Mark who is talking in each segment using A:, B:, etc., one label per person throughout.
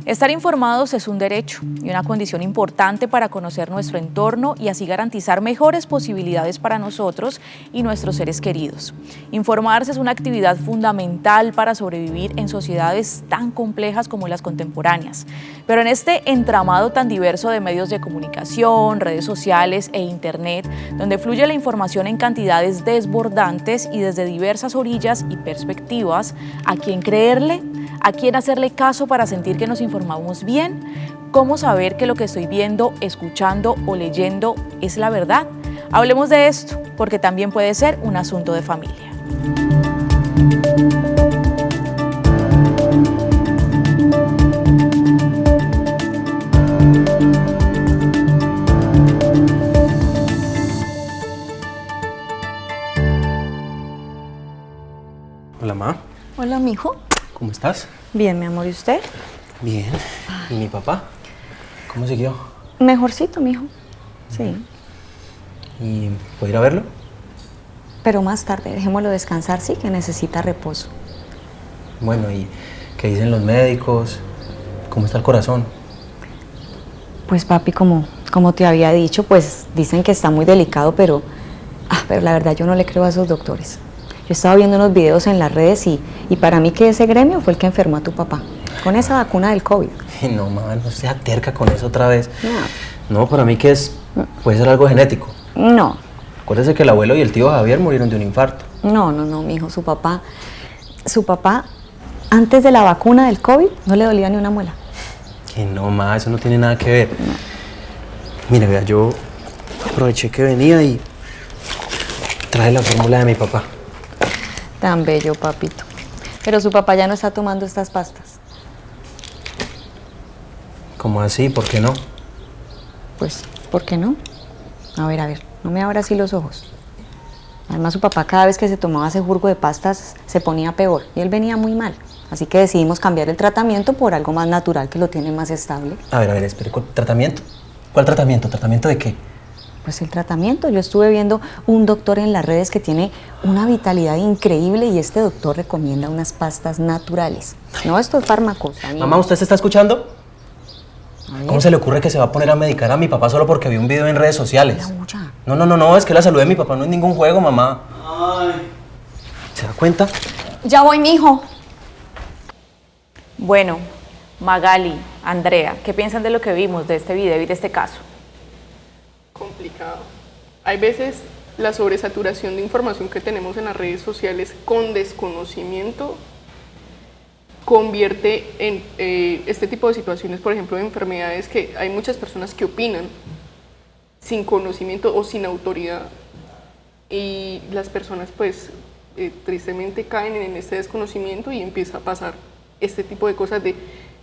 A: Estar informados es un derecho y una condición importante para conocer nuestro entorno y así garantizar mejores posibilidades para nosotros y nuestros seres queridos. Informarse es una actividad fundamental para sobrevivir en sociedades tan complejas como las contemporáneas. Pero en este entramado tan diverso de medios de comunicación, redes sociales e internet, donde fluye la información en cantidades desbordantes y desde diversas orillas y perspectivas, ¿a quién creerle? ¿A quién hacerle caso para sentir que nos informamos bien? ¿Cómo saber que lo que estoy viendo, escuchando o leyendo es la verdad? Hablemos de esto, porque también puede ser un asunto de familia.
B: Hola, ma.
C: Hola, mijo.
B: ¿Cómo estás?
C: Bien, mi amor, ¿y usted?
B: Bien. ¿Y mi papá? ¿Cómo siguió?
C: Mejorcito, mijo. Sí.
B: ¿Y puedo ir a verlo?
C: Pero más tarde, dejémoslo descansar, sí, que necesita reposo.
B: Bueno, ¿y qué dicen los médicos? ¿Cómo está el corazón?
C: Pues papi, como te había dicho, pues dicen que está muy delicado, pero la verdad yo no le creo a esos doctores. Yo estaba viendo unos videos en las redes y para mí que ese gremio fue el que enfermó a tu papá, con esa vacuna del COVID.
B: No, mamá, no sea terca con eso otra vez. No, para mí que puede ser algo genético.
C: No.
B: Acuérdese que el abuelo y el tío Javier murieron de un infarto.
C: No, mijo, su papá, antes de la vacuna del COVID, no le dolía ni una muela.
B: Que no, ma, eso no tiene nada que ver. No. Mira, vea, yo aproveché que venía y traje la fórmula de mi papá.
C: Tan bello, papito. Pero su papá ya no está tomando estas pastas.
B: ¿Cómo así? ¿Por qué no?
C: Pues, ¿por qué no? A ver, no me abra así los ojos. Además, su papá cada vez que se tomaba ese jurgo de pastas se ponía peor y él venía muy mal. Así que decidimos cambiar el tratamiento por algo más natural que lo tiene más estable.
B: A ver, espere, ¿tratamiento? ¿Cuál tratamiento? ¿Tratamiento de qué?
C: Pues el tratamiento. Yo estuve viendo un doctor en las redes que tiene una vitalidad increíble y este doctor recomienda unas pastas naturales. No, esto es fármacos.
B: Mamá, ¿usted se está escuchando? ¿Cómo se le ocurre que se va a poner a medicar a mi papá solo porque vio un video en redes sociales? No, es que la salud de mi papá no es ningún juego, mamá. Ay. ¿Se da cuenta?
C: Ya voy, mijo.
A: Bueno, Magali, Andrea, ¿qué piensan de lo que vimos de este video y de este caso?
D: Complicado. Hay veces la sobresaturación de información que tenemos en las redes sociales con desconocimiento convierte en este tipo de situaciones, por ejemplo, de enfermedades que hay muchas personas que opinan sin conocimiento o sin autoridad y las personas pues tristemente caen en este desconocimiento y empieza a pasar este tipo de cosas de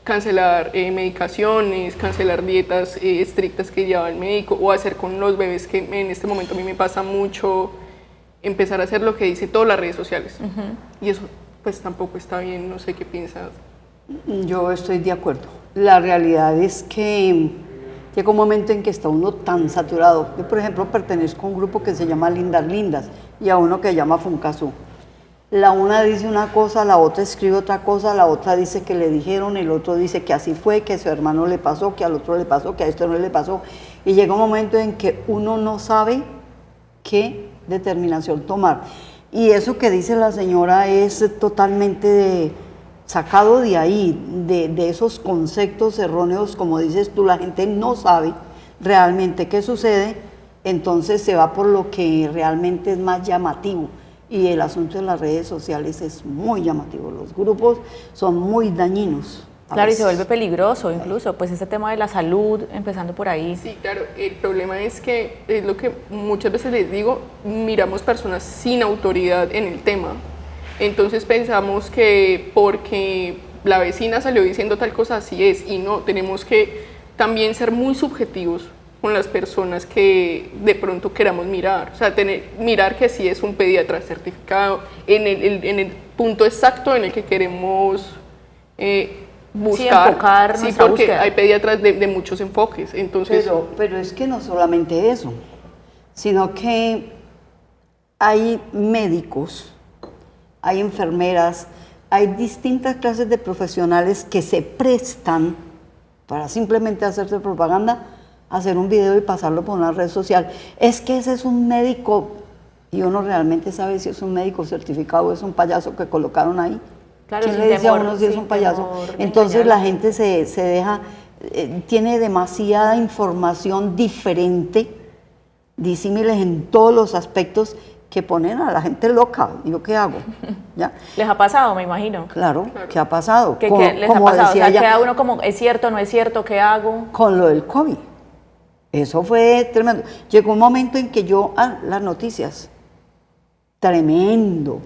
D: cancelar medicaciones, cancelar dietas estrictas que lleva el médico o hacer con los bebés, que en este momento a mí me pasa mucho, empezar a hacer lo que dice todas las redes sociales. Y eso pues tampoco está bien, no sé qué piensas.
E: Yo estoy de acuerdo. La realidad es que llega un momento en que está uno tan saturado. Yo, por ejemplo, pertenezco a un grupo que se llama Lindas Lindas y a uno que se llama Funcasú. La una dice una cosa, la otra escribe otra cosa, la otra dice que le dijeron, el otro dice que así fue, que a su hermano le pasó, que al otro le pasó, que a esto no le pasó. Y llega un momento en que uno no sabe qué determinación tomar. Y eso que dice la señora es totalmente sacado de ahí, de esos conceptos erróneos, como dices tú, la gente no sabe realmente qué sucede, entonces se va por lo que realmente es más llamativo. Y el asunto de las redes sociales es muy llamativo, los grupos son muy dañinos.
A: Claro, y se vuelve peligroso incluso, pues este tema de la salud, empezando por ahí.
D: Sí, claro, el problema es que, es lo que muchas veces les digo, miramos personas sin autoridad en el tema, entonces pensamos que porque la vecina salió diciendo tal cosa, así es, y no, tenemos que también ser muy subjetivos con las personas que de pronto queramos mirar, o sea, mirar que sí es un pediatra certificado, en el punto exacto en el que queremos buscar,
A: sí, enfocar
D: sí,
A: nuestra
D: porque
A: búsqueda.
D: hay pediatras de muchos enfoques, entonces...
E: Pero es que no solamente eso, sino que hay médicos, hay enfermeras, hay distintas clases de profesionales que se prestan para simplemente hacerte propaganda, hacer un video y pasarlo por una red social. Es que ese es un médico, y uno realmente sabe si es un médico certificado o es un payaso que colocaron ahí.
A: Claro,
E: ¿Quién
A: sin
E: le dice a
A: temor,
E: uno si es
A: sin
E: un payaso?
A: temor de
E: Entonces
A: engañar.
E: la gente se deja, tiene demasiada información diferente, disímiles en todos los aspectos, que ponen a la gente loca. ¿Y yo qué hago? ¿Ya?
A: ¿Les ha pasado, me imagino?
E: Claro, ¿qué ha pasado?
A: ¿Qué les ha
E: Como
A: pasado? O
E: decía
A: sea,
E: ella,
A: queda uno como, ¿es cierto, no es cierto? ¿Qué hago?
E: con lo del COVID. Eso fue tremendo. Llegó un momento en que yo, las noticias, tremendo.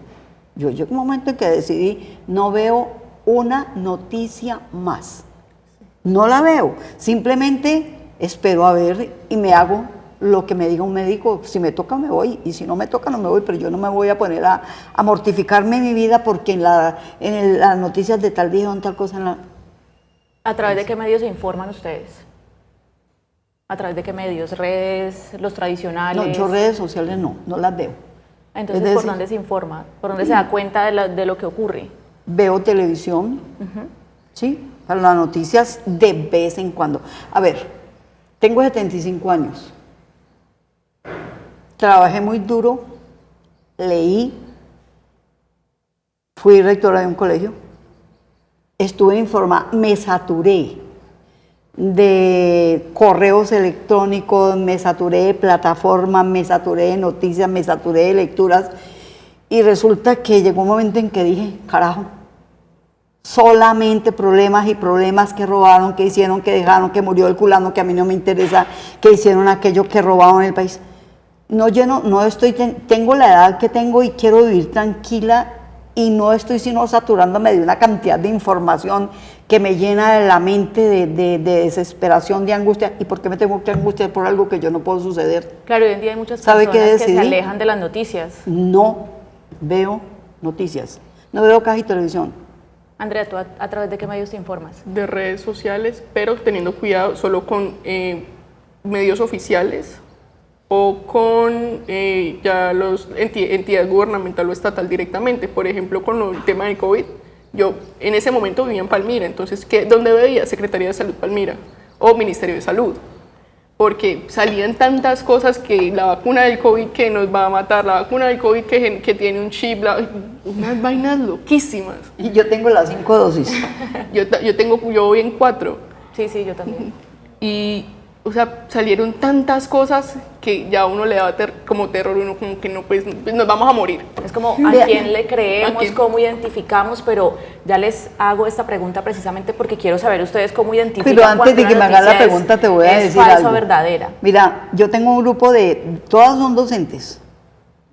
E: Llegó un momento en que decidí, no veo una noticia más. No la veo. Simplemente espero a ver y me hago lo que me diga un médico. Si me toca, me voy. Y si no me toca, no me voy. Pero yo no me voy a poner a mortificarme mi vida porque en las noticias de tal dijeron tal cosa en la...
A: ¿A través de qué medios se informan ustedes? ¿A través de qué medios? ¿Redes, los tradicionales?
E: No, yo redes sociales no las veo.
A: Entonces,
E: es
A: ¿por
E: decir-
A: dónde se informa? ¿Por dónde se da cuenta de lo que ocurre?
E: Veo televisión, ¿sí? Para las noticias de vez en cuando. A ver, tengo 75 años. Trabajé muy duro, leí, fui rectora de un colegio, estuve informada, me saturé de correos electrónicos, me saturé de plataformas, me saturé de noticias, me saturé de lecturas, y resulta que llegó un momento en que dije, carajo, solamente problemas y problemas, que robaron, que hicieron, que dejaron, que murió el culano, que a mí no me interesa, que hicieron aquello, que robaron el país. Tengo la edad que tengo y quiero vivir tranquila, y no estoy sino saturándome de una cantidad de información que me llena la mente de desesperación, de angustia. ¿Y por qué me tengo que angustiar por algo que yo no puedo suceder?
A: Claro, hoy en día hay muchas
E: ¿Sabe
A: personas
E: qué
A: que se
E: decidí?
A: alejan de las noticias.
E: No veo noticias, no veo casi televisión.
A: Andrea, ¿tú a través de qué medios te informas?
D: De redes sociales, pero teniendo cuidado solo con medios oficiales o con ya los entidades gubernamental o estatal directamente. Por ejemplo, con el tema del COVID, yo en ese momento vivía en Palmira, entonces, ¿dónde veía? Secretaría de Salud Palmira o Ministerio de Salud. Porque salían tantas cosas, que la vacuna del COVID que nos va a matar, la vacuna del COVID que tiene un chip, unas vainas loquísimas.
E: Y yo tengo las 5 dosis.
D: Yo voy en 4.
A: Sí, sí, yo también.
D: Y, o sea, salieron tantas cosas que ya a uno le da como terror, uno como que no, pues nos vamos a morir.
A: Es como,
E: Vea.
A: ¿a quién le creemos?
D: ¿A quién?
A: ¿Cómo identificamos? Pero ya les hago esta pregunta precisamente porque quiero saber ustedes cómo identifican.
E: Pero antes
A: cuando
E: de que
A: una
E: me hagas la
A: noticia
E: pregunta, te voy a
A: es
E: decir
A: falsa
E: algo.
A: o verdadera.
E: Mira, yo tengo un grupo todas son docentes,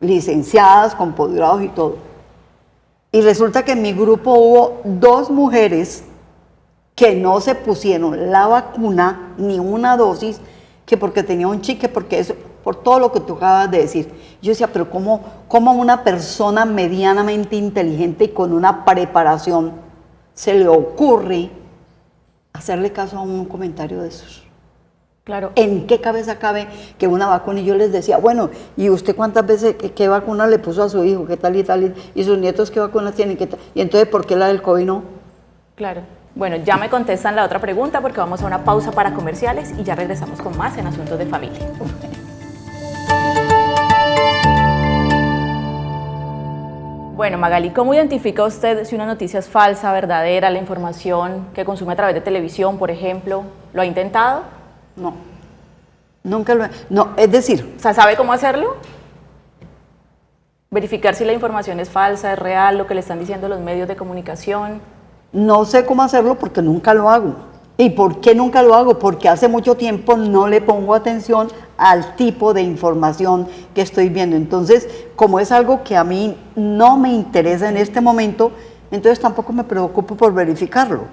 E: licenciadas, con posgrados y todo. Y resulta que en mi grupo hubo 2 mujeres que no se pusieron la vacuna, ni una dosis, que porque tenía un chique, porque eso, por todo lo que tú acabas de decir. Yo decía, pero ¿cómo una persona medianamente inteligente y con una preparación se le ocurre hacerle caso a un comentario de esos?
A: Claro.
E: ¿En qué cabeza cabe que una vacuna? Y yo les decía, bueno, ¿y usted cuántas veces, qué vacuna le puso a su hijo? ¿Qué tal y tal? ¿Y sus nietos qué vacunas tienen? ¿Qué tal? Y entonces, ¿por qué la del COVID no?
A: Claro. Bueno, ya me contestan la otra pregunta porque vamos a una pausa para comerciales y ya regresamos con más en Asuntos de Familia. Bueno, Magali, ¿cómo identifica usted si una noticia es falsa, verdadera, la información que consume a través de televisión, por ejemplo? ¿Lo ha intentado?
E: No. Nunca lo he... No, es decir,
A: O sea, ¿sabe cómo hacerlo? Verificar si la información es falsa, es real, lo que le están diciendo los medios de comunicación.
E: no sé cómo hacerlo porque nunca lo hago. ¿Y por qué nunca lo hago? Porque hace mucho tiempo no le pongo atención al tipo de información que estoy viendo. Entonces, como es algo que a mí no me interesa en este momento, entonces tampoco me preocupo por verificarlo.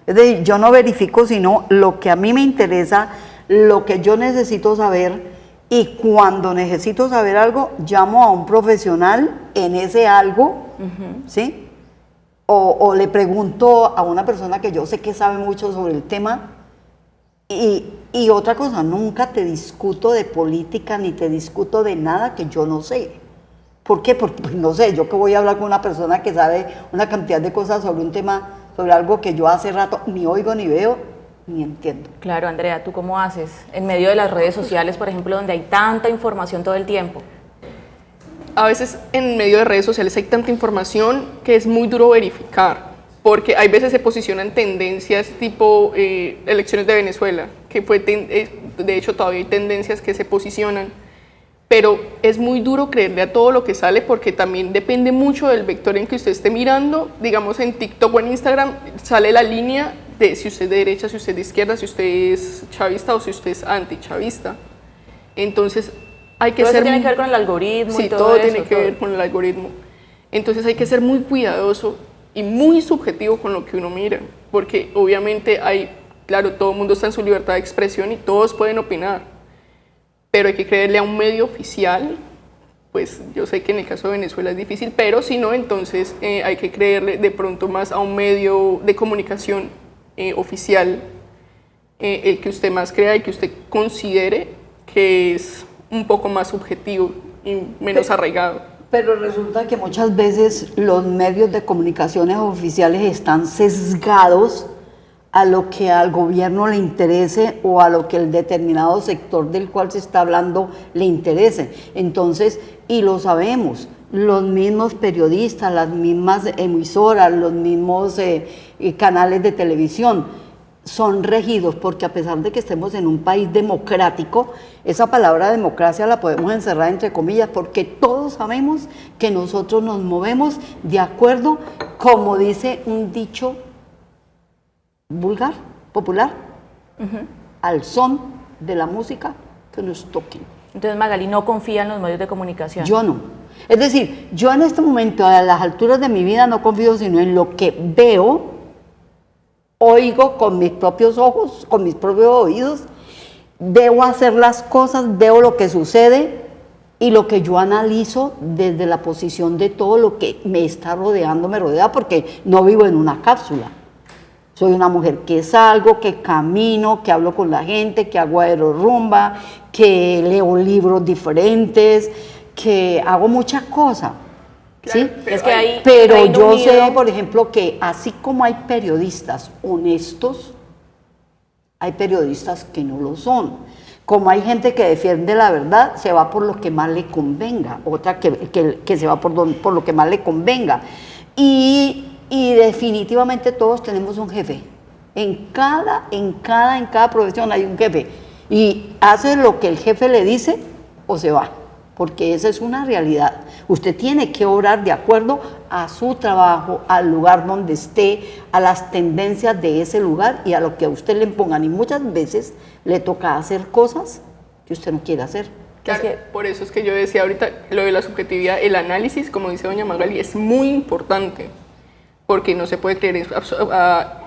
E: Es decir, yo no verifico sino lo que a mí me interesa, lo que yo necesito saber, y cuando necesito saber algo, llamo a un profesional en ese algo, ¿sí? O le pregunto a una persona que yo sé que sabe mucho sobre el tema. Y otra cosa, nunca te discuto de política ni te discuto de nada que yo no sé. ¿Por qué? Porque pues, no sé, yo que voy a hablar con una persona que sabe una cantidad de cosas sobre un tema, sobre algo que yo hace rato ni oigo ni veo, ni entiendo.
A: Claro, Andrea, ¿tú cómo haces en medio de las redes sociales, por ejemplo, donde hay tanta información todo el tiempo?
D: A veces en medio de redes sociales hay tanta información que es muy duro verificar, porque hay veces se posicionan tendencias tipo elecciones de Venezuela, que de hecho todavía hay tendencias que se posicionan, pero es muy duro creerle a todo lo que sale porque también depende mucho del vector en que usted esté mirando. Digamos, en TikTok o en Instagram sale la línea de si usted es de derecha, si usted es de izquierda, si usted es chavista o si usted es antichavista. Entonces hay que
A: Todo
D: ser...
A: eso tiene que ver con el algoritmo
D: sí,
A: y todo
D: todo
A: eso.
D: tiene que ver con el algoritmo. Entonces hay que ser muy cuidadoso y muy subjetivo con lo que uno mira, porque obviamente claro, todo el mundo está en su libertad de expresión y todos pueden opinar, pero hay que creerle a un medio oficial. Pues yo sé que en el caso de Venezuela es difícil, pero si no, entonces hay que creerle de pronto más a un medio de comunicación oficial, el que usted más crea y que usted considere que es un poco más subjetivo y menos arraigado.
E: Pero resulta que muchas veces los medios de comunicaciones oficiales están sesgados a lo que al gobierno le interese o a lo que el determinado sector del cual se está hablando le interese. Entonces, y lo sabemos, los mismos periodistas, las mismas emisoras, los mismos canales de televisión son regidos, porque a pesar de que estemos en un país democrático, esa palabra democracia la podemos encerrar entre comillas, porque todos sabemos que nosotros nos movemos de acuerdo, como dice un dicho vulgar, popular, al son de la música que nos toquen.
A: Entonces, Magali no confía en los medios de comunicación.
E: Yo no. Es decir, yo en este momento, a las alturas de mi vida, no confío sino en lo que veo, oigo con mis propios ojos, con mis propios oídos, debo hacer las cosas, veo lo que sucede y lo que yo analizo desde la posición de todo lo que me está rodeando, me rodea, porque no vivo en una cápsula. Soy una mujer que salgo, que camino, que hablo con la gente, que hago aerorrumba, que leo libros diferentes, que hago muchas cosas. ¿Sí?
D: Claro,
A: Es que hay
E: Pero
A: Reino
E: yo
A: Unido.
E: sé, por ejemplo, que así como hay periodistas honestos, hay periodistas que no lo son. Como hay gente que defiende la verdad, se va por lo que más le convenga, otra que se va por lo que más le convenga. Y definitivamente todos tenemos un jefe. En cada profesión hay un jefe. Y hace lo que el jefe le dice o se va, porque esa es una realidad. Usted tiene que obrar de acuerdo a su trabajo, al lugar donde esté, a las tendencias de ese lugar y a lo que a usted le impongan. Y muchas veces le toca hacer cosas que usted no quiere hacer.
D: Claro, por eso es que yo decía ahorita lo de la subjetividad, el análisis, como dice doña Magali, es muy importante, porque no se puede creer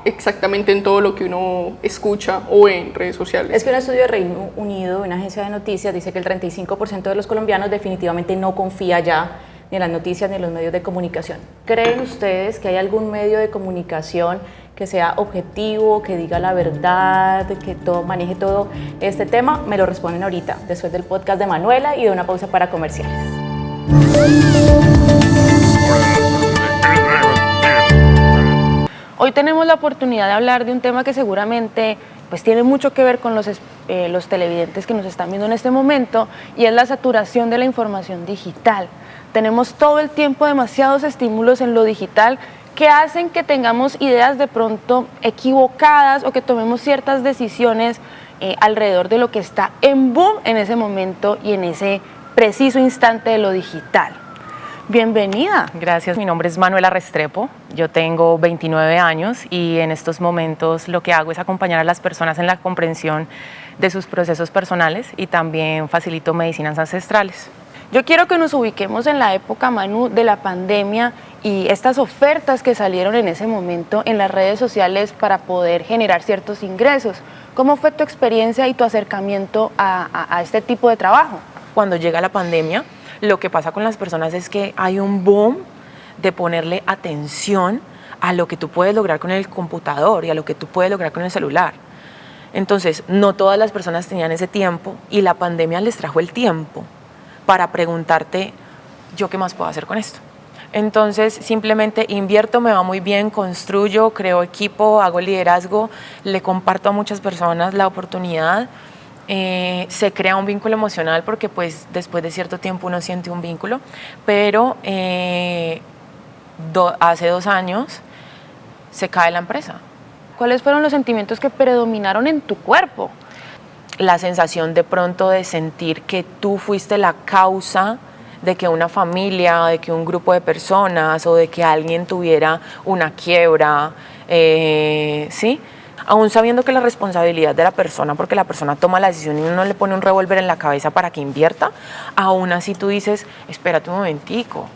D: exactamente en todo lo que uno escucha o ve en redes sociales.
A: Es que un estudio de Reino Unido, una agencia de noticias, dice que el 35% de los colombianos definitivamente no confía ya ni en las noticias ni en los medios de comunicación. ¿Creen ustedes que hay algún medio de comunicación que sea objetivo, que diga la verdad, que maneje todo este tema? Me lo responden ahorita, después del podcast de Manuela y de una pausa para comerciales. Hoy tenemos la oportunidad de hablar de un tema que seguramente pues tiene mucho que ver con los televidentes que nos están viendo en este momento, y es la saturación de la información digital. Tenemos todo el tiempo demasiados estímulos en lo digital que hacen que tengamos ideas de pronto equivocadas o que tomemos ciertas decisiones alrededor de lo que está en boom en ese momento y en ese preciso instante de lo digital. Bienvenida.
F: Gracias, mi nombre es Manuela Restrepo, yo tengo 29 años y en estos momentos lo que hago es acompañar a las personas en la comprensión de sus procesos personales y también facilito medicinas ancestrales.
A: Yo quiero que nos ubiquemos en la época, Manu, de la pandemia y estas ofertas que salieron en ese momento en las redes sociales para poder generar ciertos ingresos. ¿Cómo fue tu experiencia y tu acercamiento a este tipo de trabajo?
F: Cuando llega la pandemia, lo que pasa con las personas es que hay un boom de ponerle atención a lo que tú puedes lograr con el computador y a lo que tú puedes lograr con el celular. Entonces, no todas las personas tenían ese tiempo y la pandemia les trajo el tiempo para preguntarte, ¿yo qué más puedo hacer con esto? Entonces simplemente invierto, me va muy bien, construyo, creo equipo, hago liderazgo, le comparto a muchas personas la oportunidad, se crea un vínculo emocional porque pues después de cierto tiempo uno siente un vínculo, pero hace 2 años se cae la empresa.
A: ¿Cuáles fueron los sentimientos que predominaron en tu cuerpo?
F: La sensación de pronto de sentir que tú fuiste la causa de que una familia, de que un grupo de personas o de que alguien tuviera una quiebra, ¿sí? Aún sabiendo que la responsabilidad de la persona, porque la persona toma la decisión y uno le pone un revólver en la cabeza para que invierta, aún así tú dices, espérate un momentico.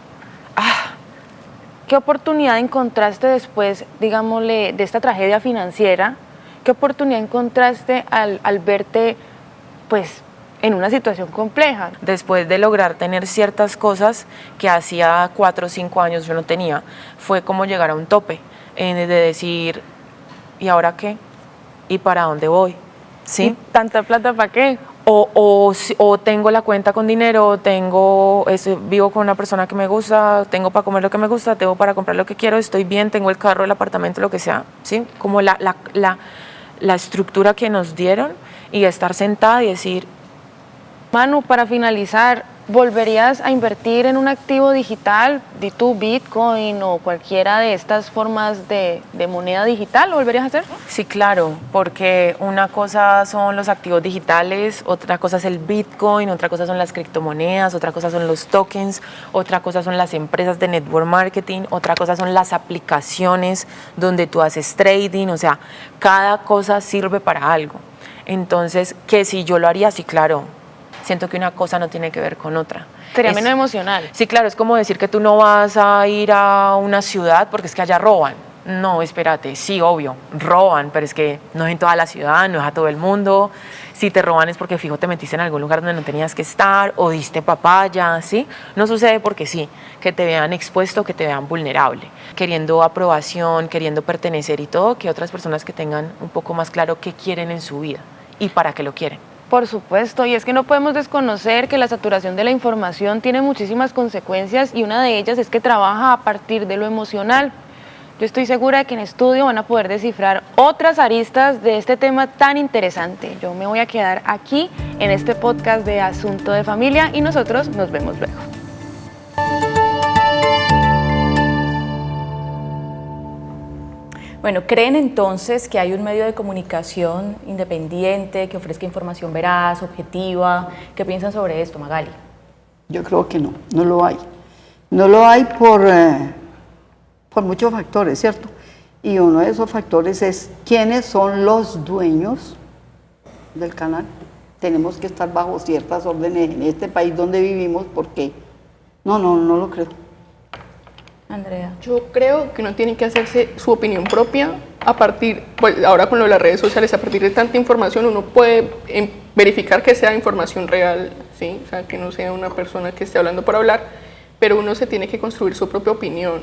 A: ¿Qué oportunidad encontraste después, digámosle, de esta tragedia financiera? ¿Qué oportunidad encontraste al verte, pues, en una situación compleja?
F: Después de lograr tener ciertas cosas que hacía 4 o 5 años yo no tenía, fue como llegar a un tope, de decir, ¿y ahora qué? ¿Y para dónde voy? ¿Sí?
A: ¿Y tanta plata para qué?
F: O tengo la cuenta con dinero, vivo con una persona que me gusta, tengo para comer lo que me gusta, tengo para comprar lo que quiero, estoy bien, tengo el carro, el apartamento, lo que sea, ¿sí? Como la estructura que nos dieron y estar sentada y decir...
A: Manu, para finalizar, ¿volverías a invertir en un activo digital, di tú Bitcoin o cualquiera de estas formas de moneda digital? ¿Lo volverías a hacer?
F: Sí, claro, porque una cosa son los activos digitales, otra cosa es el Bitcoin, otra cosa son las criptomonedas, otra cosa son los tokens, otra cosa son las empresas de network marketing, otra cosa son las aplicaciones donde tú haces trading, o sea, cada cosa sirve para algo. Entonces, que si yo lo haría, sí, claro. Siento que una cosa no tiene que ver con otra.
A: Sería menos emocional.
F: Sí, claro, es como decir que tú no vas a ir a una ciudad porque es que allá roban. No, espérate, sí, obvio, roban, pero es que no es en toda la ciudad, no es a todo el mundo. Si te roban es porque fijo te metiste en algún lugar donde no tenías que estar o diste papaya, ¿sí? No sucede porque sí, que te vean expuesto, que te vean vulnerable, queriendo aprobación, queriendo pertenecer y todo, que otras personas que tengan un poco más claro qué quieren en su vida y para qué lo quieren.
A: Por supuesto, y es que no podemos desconocer que la saturación de la información tiene muchísimas consecuencias y una de ellas es que trabaja a partir de lo emocional. Yo estoy segura de que en estudio van a poder descifrar otras aristas de este tema tan interesante. Yo me voy a quedar aquí en este podcast de Asunto de Familia y nosotros nos vemos luego. Bueno, ¿creen entonces que hay un medio de comunicación independiente que ofrezca información veraz, objetiva? ¿Qué piensan sobre esto, Magali?
E: Yo creo que no, no lo hay. No lo hay por muchos factores, ¿cierto? Y uno de esos factores es quiénes son los dueños del canal. Tenemos que estar bajo ciertas órdenes en este país donde vivimos porque no lo creo.
A: Andrea.
D: Yo creo que uno tiene que hacerse su opinión propia a partir, pues ahora con lo de las redes sociales, a partir de tanta información uno puede verificar que sea información real, ¿sí? O sea, que no sea una persona que esté hablando por hablar, pero uno se tiene que construir su propia opinión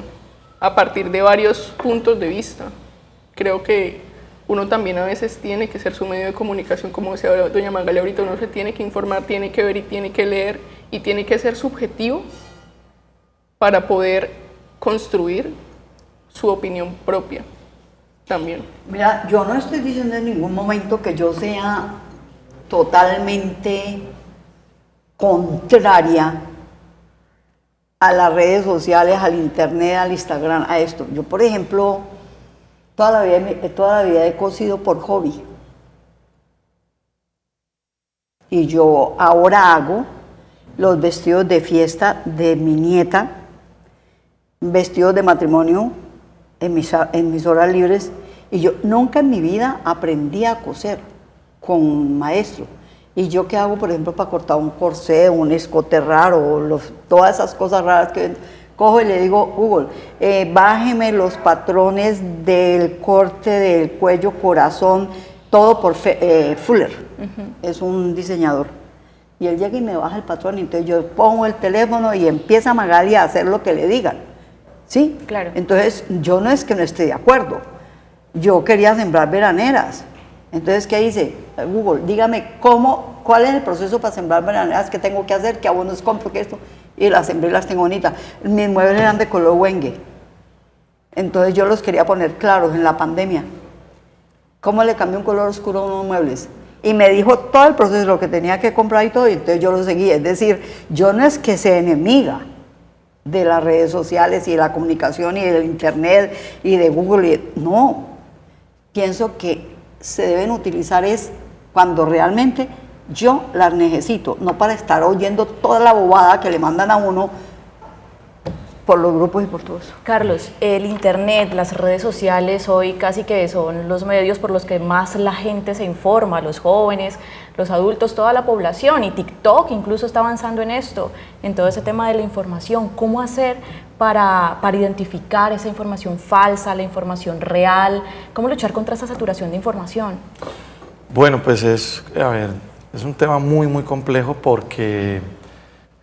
D: a partir de varios puntos de vista. Creo que uno también a veces tiene que ser su medio de comunicación, como decía doña Magali ahorita, uno se tiene que informar, tiene que ver y tiene que leer y tiene que ser subjetivo para poder construir su opinión propia también.
E: Mira, yo no estoy diciendo en ningún momento que yo sea totalmente contraria a las redes sociales, al internet, al Instagram, a esto. Yo, por ejemplo, toda la vida he cosido por hobby. Y yo ahora hago los vestidos de fiesta de mi nieta, vestidos de matrimonio en mis horas libres, y yo nunca en mi vida aprendí a coser con maestro. Y yo qué hago, por ejemplo, para cortar un corsé, un escote raro, todas esas cosas raras que cojo y le digo, Google, bájeme los patrones del corte del cuello, corazón, todo por Fuller, es un diseñador. Y él llega y me baja el patrón, y entonces yo pongo el teléfono y empieza Magali a hacer lo que le digan. ¿Sí?
A: Claro.
E: Entonces, yo no es que no esté de acuerdo. Yo quería sembrar veraneras. Entonces, ¿qué hice? Google, dígame cuál es el proceso para sembrar veraneras, qué tengo que hacer, qué abonos compro, qué esto. y las sembré y las tengo bonitas. Mis muebles eran de color Wenge. Entonces yo los quería poner claros en la pandemia. ¿Cómo le cambié un color oscuro a unos muebles? Y me dijo todo el proceso, lo que tenía que comprar y todo, y entonces yo lo seguí. Es decir, yo no es que sea enemiga de las redes sociales y de la comunicación y del internet y de Google, no. Pienso que se deben utilizar es cuando realmente yo las necesito, no para estar oyendo toda la bobada que le mandan a uno por los grupos y por todo eso.
A: Carlos, el internet, las redes sociales hoy casi que son los medios por los que más la gente se informa, los jóvenes, los adultos, toda la población, y TikTok incluso está avanzando en esto, en todo ese tema de la información. ¿Cómo hacer para identificar esa información falsa, la información real? ¿Cómo luchar contra esa saturación de información?
G: Bueno, pues es un tema muy, muy complejo porque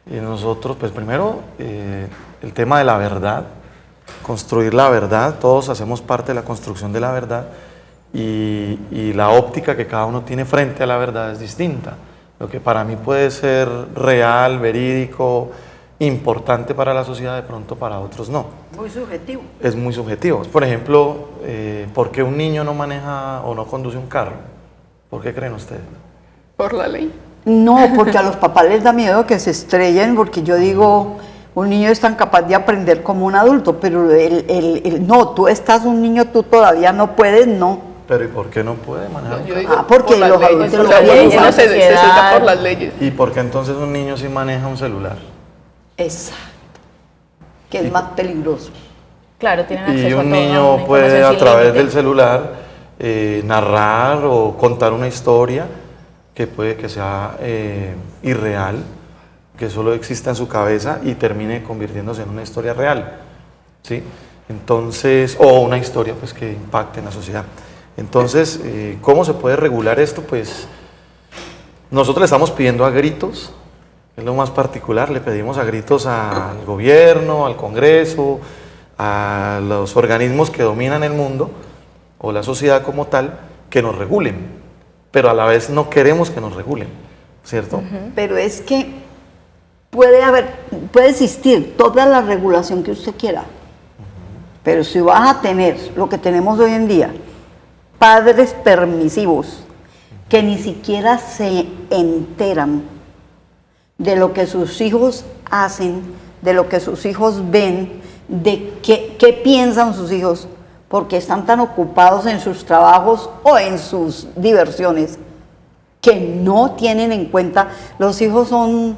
G: nosotros, pues primero, el tema de la verdad, construir la verdad, todos hacemos parte de la construcción de la verdad y la óptica que cada uno tiene frente a la verdad es distinta. Lo que para mí puede ser real, verídico, importante para la sociedad, de pronto para otros no.
E: Muy subjetivo.
G: Es muy subjetivo. Por ejemplo, ¿por qué un niño no maneja o no conduce un carro? ¿Por qué creen ustedes?
D: Por la ley.
E: No, porque a los papás les da miedo que se estrellen, porque yo digo, un niño es tan capaz de aprender como un adulto, pero no, tú estás un niño, tú todavía no puedes, no.
G: Pero ¿y por qué no puede manejar un
D: Yo
G: carro?
D: digo,
E: porque
D: por las
E: los
D: leyes,
E: adultos
D: o
E: lo
D: sea,
E: piensan.
D: uno se
A: sociedad.
D: suelta por las leyes.
G: ¿Y por qué entonces un niño sí maneja un celular?
E: Exacto. Que es más peligroso.
A: Claro, tienen
G: Y
A: acceso a
G: un
A: toda
G: niño
A: una
G: puede
A: información
G: a
A: sin
G: través
A: límite.
G: del celular narrar o contar una historia que puede que sea irreal, que solo exista en su cabeza y termine convirtiéndose en una historia real, ¿sí? Entonces, o una historia pues que impacte en la sociedad. Entonces, ¿cómo se puede regular esto? Pues nosotros le estamos pidiendo a gritos, es lo más particular, le pedimos a gritos al gobierno, al Congreso, a los organismos que dominan el mundo o la sociedad como tal, que nos regulen, pero a la vez no queremos que nos regulen, ¿cierto?
E: Pero es que puede existir toda la regulación que usted quiera, pero si vas a tener lo que tenemos hoy en día, padres permisivos que ni siquiera se enteran de lo que sus hijos hacen, de lo que sus hijos ven, de qué piensan sus hijos, porque están tan ocupados en sus trabajos o en sus diversiones, que no tienen en cuenta, los hijos son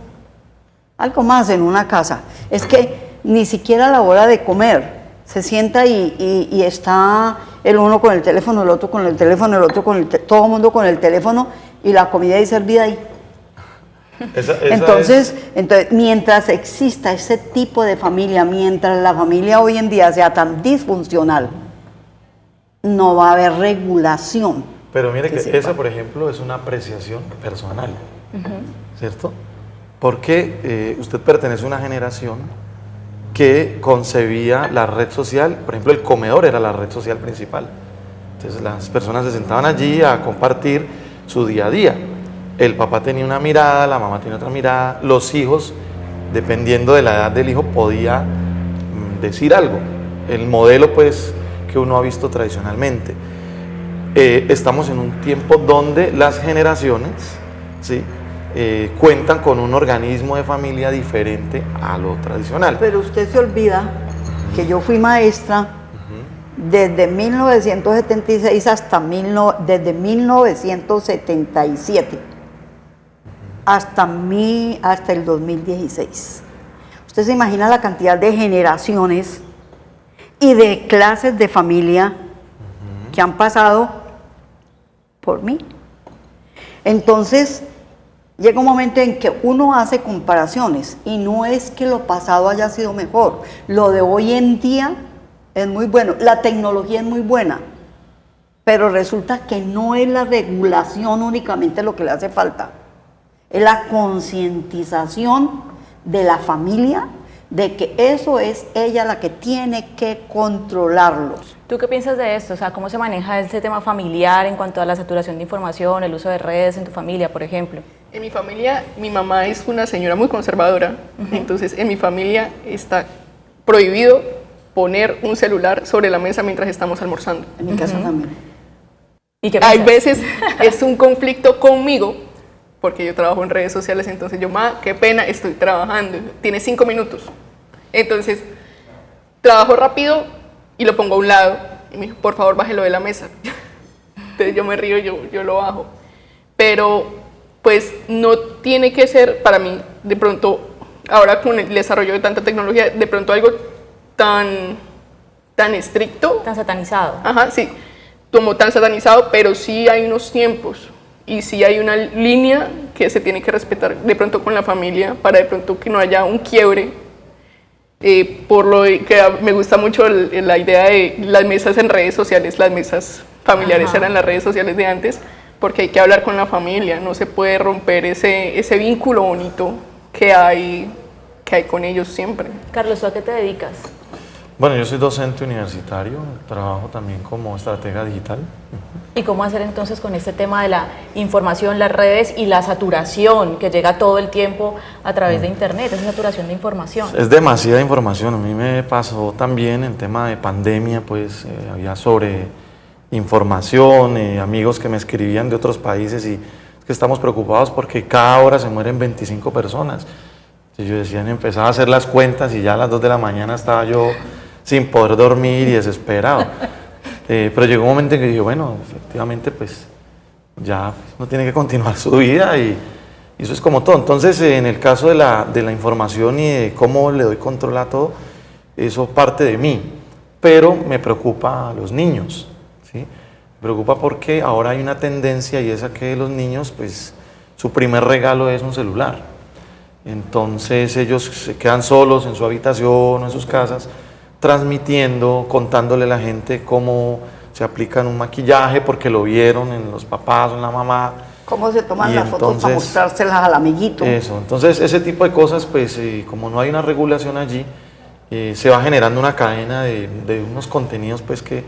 E: algo más en una casa. Es que ni siquiera a la hora de comer se sienta y está el uno con el teléfono, el otro con el teléfono, el otro con el todo el mundo con el teléfono y la comida ahí servida ahí. Entonces, mientras exista ese tipo de familia, mientras la familia hoy en día sea tan disfuncional, no va a haber regulación.
G: Pero mire que
E: sepa.
G: esa, por ejemplo, es una apreciación personal, ¿cierto? Porque usted pertenece a una generación que concebía la red social, por ejemplo, el comedor era la red social principal. Entonces las personas se sentaban allí a compartir su día a día. El papá tenía una mirada, la mamá tenía otra mirada, los hijos, dependiendo de la edad del hijo, podía decir algo. El modelo, pues, que uno ha visto tradicionalmente. Estamos en un tiempo donde las generaciones, ¿sí?, cuentan con un organismo de familia diferente a lo tradicional.
E: Pero usted se olvida que yo fui maestra desde 1976 desde 1977 hasta el 2016. Usted se imagina la cantidad de generaciones y de clases de familia que han pasado por mí. Entonces, llega un momento en que uno hace comparaciones y no es que lo pasado haya sido mejor. Lo de hoy en día es muy bueno, la tecnología es muy buena, pero resulta que no es la regulación únicamente lo que le hace falta. Es la concientización de la familia, de que eso es ella la que tiene que controlarlos.
A: ¿Tú qué piensas de esto? O sea, ¿cómo se maneja este tema familiar en cuanto a la saturación de información, el uso de redes en tu familia, por ejemplo?
D: En mi familia, mi mamá es una señora muy conservadora, entonces en mi familia está prohibido poner un celular sobre la mesa mientras estamos almorzando.
E: En mi casa también.
A: ¿Y qué
D: Hay
A: piensas?
D: veces es un conflicto conmigo, porque yo trabajo en redes sociales, entonces yo, ma, qué pena, estoy trabajando, tiene 5 minutos. Entonces, trabajo rápido y lo pongo a un lado. Y me dijo, por favor, bájelo de la mesa. Entonces yo me río, yo lo bajo. Pero, pues, no tiene que ser para mí, de pronto, ahora con el desarrollo de tanta tecnología, de pronto algo tan estricto.
A: Tan satanizado.
D: Ajá, sí, como tan satanizado, pero sí hay unos tiempos y sí hay una línea que se tiene que respetar de pronto con la familia para de pronto que no haya un quiebre. Por lo que me gusta mucho la idea de las mesas en redes sociales, las mesas familiares eran las redes sociales de antes, porque hay que hablar con la familia, no se puede romper ese vínculo bonito que hay con ellos siempre.
A: Carlos, ¿tú a qué te dedicas?
G: Bueno, yo soy docente universitario, trabajo también como estratega digital.
A: ¿Y cómo hacer entonces con este tema de la información, las redes y la saturación que llega todo el tiempo a través de Internet, esa saturación de información?
G: Es demasiada información. A mí me pasó también en tema de pandemia, pues había sobre información, amigos que me escribían de otros países y es que estamos preocupados porque cada hora se mueren 25 personas. Entonces yo decía, empezaba a hacer las cuentas y ya a las 2 de la mañana estaba yo sin poder dormir y desesperado. Pero llegó un momento en que dije, bueno, efectivamente, pues ya uno tiene que continuar su vida y eso es como todo. Entonces, en el caso de la información y de cómo le doy control a todo, eso parte de mí, pero me preocupa a los niños, ¿sí? Me preocupa porque ahora hay una tendencia y es a que los niños, pues, su primer regalo es un celular. Entonces, ellos se quedan solos en su habitación o en sus casas, transmitiendo, contándole a la gente cómo se aplican un maquillaje porque lo vieron en los papás o en la mamá.
E: Cómo se toman
G: Y
E: las fotos para mostrárselas al amiguito.
G: Eso, entonces ese tipo de cosas, pues como no hay una regulación allí, se va generando una cadena de unos contenidos pues que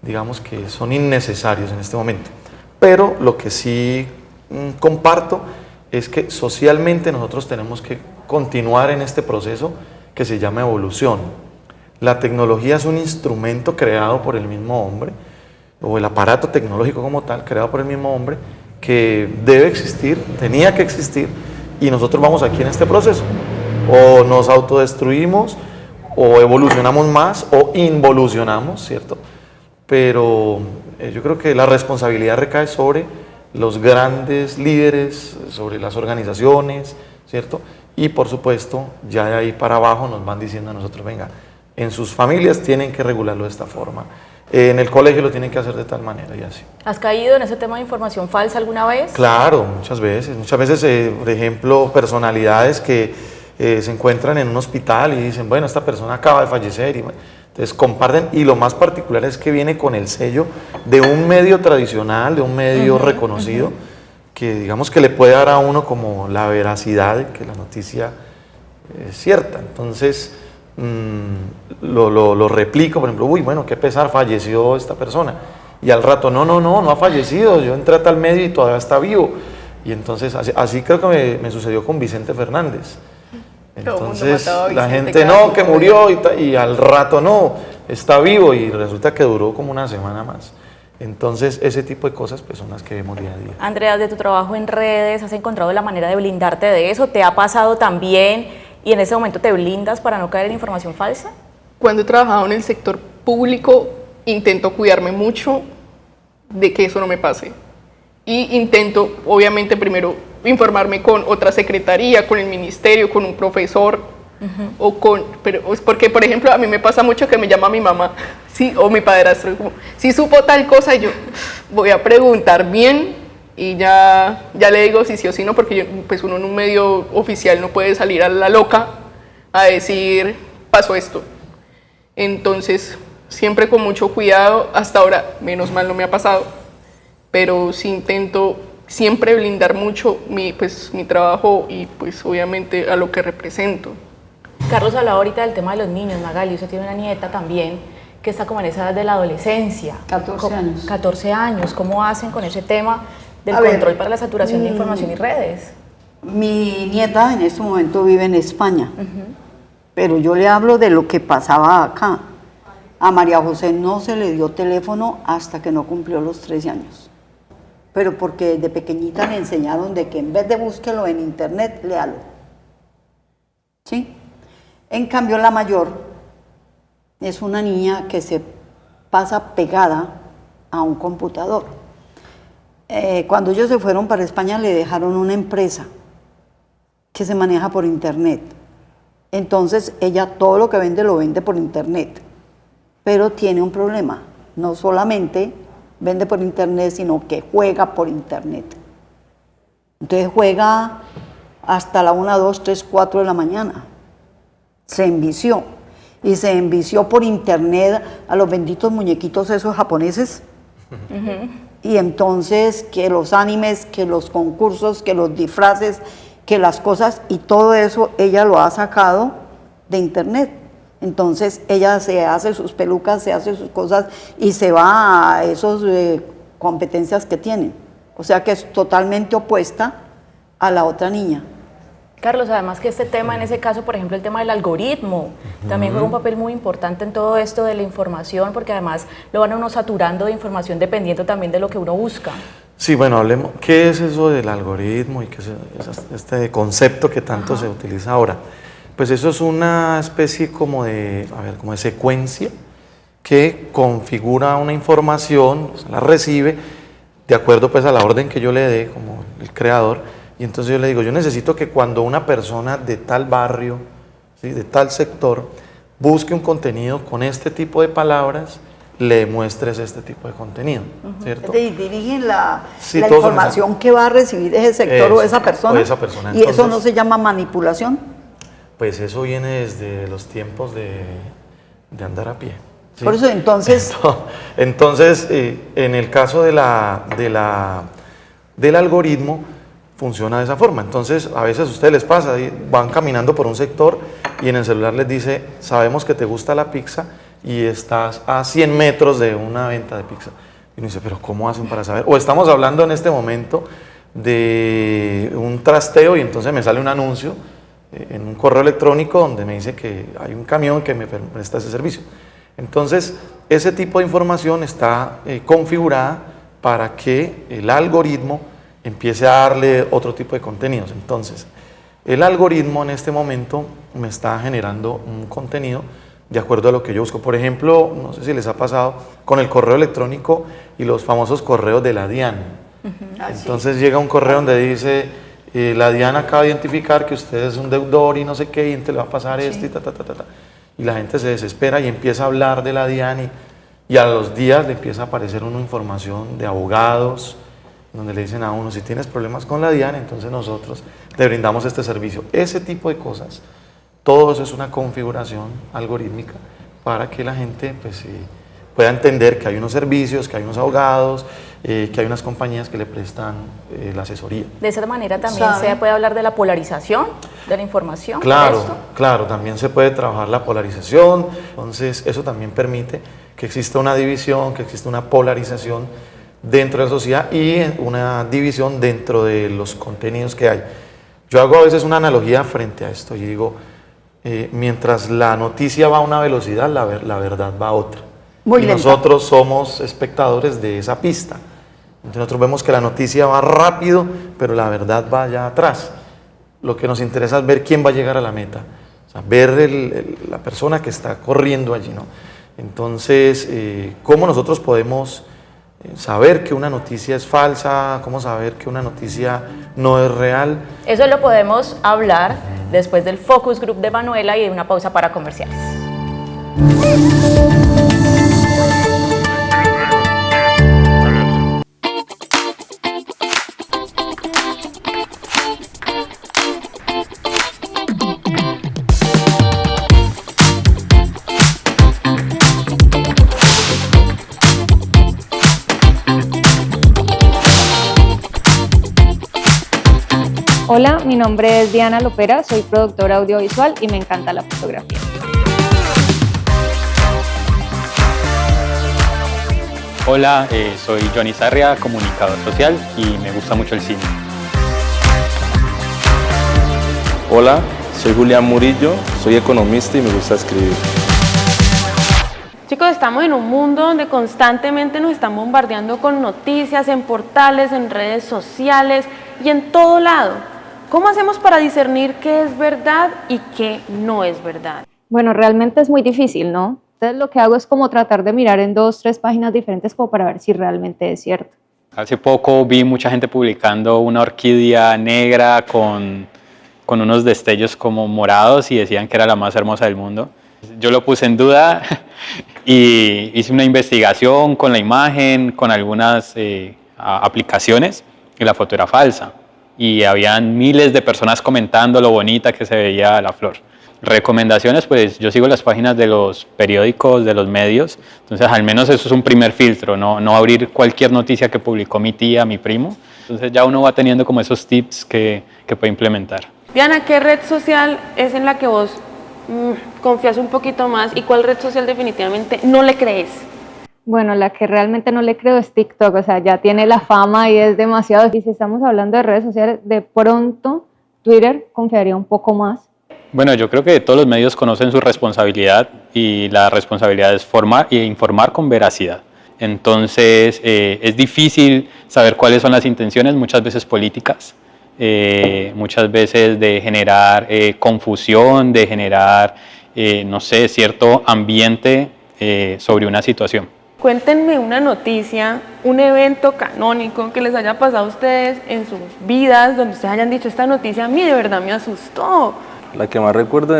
G: digamos que son innecesarios en este momento. Pero lo que sí comparto es que socialmente nosotros tenemos que continuar en este proceso que se llama evolución. La tecnología es un instrumento creado por el mismo hombre, o el aparato tecnológico como tal, creado por el mismo hombre, que debe existir, tenía que existir, y nosotros vamos aquí en este proceso. O nos autodestruimos, o evolucionamos más, o involucionamos, ¿cierto? Pero yo creo que la responsabilidad recae sobre los grandes líderes, sobre las organizaciones, ¿cierto? Y por supuesto, ya de ahí para abajo nos van diciendo a nosotros, venga, en sus familias tienen que regularlo de esta forma, en el colegio lo tienen que hacer de tal manera y así.
A: ¿Has caído en ese tema de información falsa alguna vez?
G: Claro, muchas veces, por ejemplo, personalidades que se encuentran en un hospital y dicen, bueno, esta persona acaba de fallecer, y entonces comparten, y lo más particular es que viene con el sello de un medio tradicional, de un medio reconocido, que digamos que le puede dar a uno como la veracidad de que la noticia es cierta. Entonces lo replico, por ejemplo, uy, bueno, qué pesar, falleció esta persona, y al rato, no ha fallecido, yo entré a tal medio y todavía está vivo. Y entonces así creo que me sucedió con Vicente Fernández. Entonces la gente, no, que murió y al rato no, está vivo, y resulta que duró como una semana más. Entonces ese tipo de cosas pues son las que vemos día a día.
A: Andrea, de tu trabajo en redes, ¿has encontrado la manera de blindarte de eso? ¿Te ha pasado también y en ese momento te blindas para no caer en información falsa?
D: Cuando he trabajado en el sector público, intento cuidarme mucho de que eso no me pase. Y intento, obviamente, primero informarme con otra secretaría, con el ministerio, con un profesor, pero es porque, por ejemplo, a mí me pasa mucho que me llama mi mamá, sí, o mi padrastro, como, si supo tal cosa, y yo voy a preguntar bien y ya le digo si sí o si no, porque pues uno en un medio oficial no puede salir a la loca a decir, pasó esto. Entonces, siempre con mucho cuidado, hasta ahora, menos mal no me ha pasado, pero sí intento siempre blindar mucho mi trabajo y pues obviamente a lo que represento.
A: Carlos hablaba ahorita del tema de los niños, Magali, usted tiene una nieta también que está como en esa edad de la adolescencia.
E: 14 años.
A: 14 años, ¿cómo hacen con ese tema del control para la saturación de información y redes?
E: Mi nieta en este momento vive en España, pero yo le hablo de lo que pasaba acá. A María José no se le dio teléfono hasta que no cumplió los 13 años. Pero porque desde pequeñita le enseñaron de que en vez de búsquelo en internet, léalo. ¿Sí? En cambio, la mayor es una niña que se pasa pegada a un computador. Cuando ellos se fueron para España, le dejaron una empresa que se maneja por internet. Entonces, ella todo lo que vende lo vende por internet. Pero tiene un problema. No solamente vende por internet, sino que juega por internet. Entonces juega hasta la 1, 2, 3, 4 de la mañana. Se envició. Y se envició por internet a los benditos muñequitos esos japoneses. Y entonces que los animes, que los concursos, que los disfraces, que las cosas, y todo eso ella lo ha sacado de internet. Entonces ella se hace sus pelucas, se hace sus cosas y se va a esas competencias que tienen. O sea que es totalmente opuesta a la otra niña.
A: Carlos, además que este tema, en ese caso, por ejemplo, el tema del algoritmo, también juega un papel muy importante en todo esto de la información, porque además lo van a uno saturando de información dependiendo también de lo que uno busca.
G: Sí, bueno, hablemos, ¿qué es eso del algoritmo y qué es este concepto que tanto se utiliza ahora? Pues eso es una especie como de secuencia que configura una información, o sea, la recibe de acuerdo pues a la orden que yo le dé como el creador, y entonces yo le digo, yo necesito que cuando una persona de tal barrio, ¿sí?, de tal sector, busque un contenido con este tipo de palabras, le muestres este tipo de contenido, ¿cierto?
E: Y dirigen la
G: Sí,
E: información que va a recibir ese sector o esa persona.
G: Entonces,
E: ¿y eso no se llama manipulación?
G: Pues eso viene desde los tiempos de andar a pie. ¿Sí?
E: Por eso entonces...
G: Entonces, en el caso del algoritmo, funciona de esa forma. Entonces, a veces a ustedes les pasa, van caminando por un sector y en el celular les dice, sabemos que te gusta la pizza y estás a 100 metros de una venta de pizza. Y uno dice, pero ¿cómo hacen para saber? O estamos hablando en este momento de un trasteo y entonces me sale un anuncio en un correo electrónico donde me dice que hay un camión que me presta ese servicio. Entonces, ese tipo de información está configurada para que el algoritmo empiece a darle otro tipo de contenidos. Entonces, el algoritmo en este momento me está generando un contenido de acuerdo a lo que yo busco. Por ejemplo, no sé si les ha pasado con el correo electrónico y los famosos correos de la DIAN. Entonces llega un correo donde dice, la DIAN acaba de identificar que usted es un deudor y no sé qué, y entonces le va a pasar esto y ta. Y la gente se desespera y empieza a hablar de la DIAN y a los días le empieza a aparecer una información de abogados, donde le dicen a uno, si tienes problemas con la DIAN, entonces nosotros te brindamos este servicio. Ese tipo de cosas, todo eso es una configuración algorítmica para que la gente pues, pueda entender que hay unos servicios, que hay unos abogados, que hay unas compañías que le prestan la asesoría.
A: De esa manera también se puede hablar de la polarización de la información.
G: Claro, también se puede trabajar la polarización, entonces eso también permite que exista una división, que exista una polarización dentro de la sociedad y una división dentro de los contenidos que hay. Yo hago a veces una analogía frente a esto y digo, mientras la noticia va a una velocidad, la verdad va a otra. Y nosotros somos espectadores de esa pista. Entonces nosotros vemos que la noticia va rápido, pero la verdad va allá atrás. Lo que nos interesa es ver quién va a llegar a la meta, o sea, ver la persona que está corriendo allí, ¿no? Entonces, ¿cómo nosotros podemos saber que una noticia es falsa? ¿Cómo saber que una noticia no es real?
A: Eso lo podemos hablar después del Focus Group de Manuela y de una pausa para comerciales.
H: Hola, mi nombre es Diana Lopera, soy productora audiovisual y me encanta la fotografía.
I: Hola, soy Johnny Sarria, comunicador social y me gusta mucho el cine.
J: Hola, soy Julián Murillo, soy economista y me gusta escribir.
K: Chicos, estamos en un mundo donde constantemente nos están bombardeando con noticias en portales, en redes sociales y en todo lado. ¿Cómo hacemos para discernir qué es verdad y qué no es verdad?
H: Bueno, realmente es muy difícil, ¿no? Entonces lo que hago es como tratar de mirar en 2, 3 páginas diferentes como para ver si realmente es cierto.
I: Hace poco vi mucha gente publicando una orquídea negra con unos destellos como morados y decían que era la más hermosa del mundo. Yo lo puse en duda y hice una investigación con la imagen, con algunas aplicaciones y la foto era falsa. Y habían miles de personas comentando lo bonita que se veía la flor. Recomendaciones, pues yo sigo las páginas de los periódicos, de los medios, entonces al menos eso es un primer filtro, no abrir cualquier noticia que publicó mi tía, mi primo. Entonces ya uno va teniendo como esos tips que puede implementar.
K: Diana, ¿qué red social es en la que vos confías un poquito más y cuál red social definitivamente no le crees?
H: Bueno, la que realmente no le creo es TikTok, o sea, ya tiene la fama y es demasiado. Y si estamos hablando de redes sociales, de pronto Twitter confiaría un poco más.
I: Bueno, yo creo que todos los medios conocen su responsabilidad y la responsabilidad es formar e informar con veracidad. Entonces, es difícil saber cuáles son las intenciones, muchas veces políticas, muchas veces de generar confusión, de generar, no sé, cierto ambiente sobre una situación.
K: Cuéntenme una noticia, un evento canónico que les haya pasado a ustedes en sus vidas, donde ustedes hayan dicho, esta noticia a mí de verdad me asustó.
J: La que más recuerdo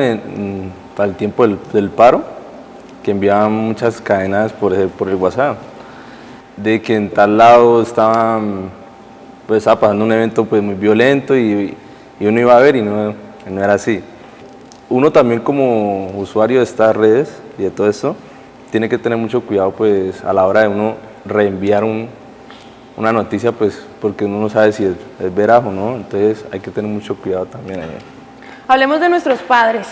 J: para el tiempo del paro, que enviaban muchas cadenas por el WhatsApp, de que en tal lado estaba pasando un evento pues, muy violento y uno iba a ver y no era así. Uno también como usuario de estas redes y de todo esto, tiene que tener mucho cuidado pues, a la hora de uno reenviar una noticia, pues, porque uno no sabe si es veraz o no, entonces hay que tener mucho cuidado también ahí.
K: Hablemos de nuestros padres.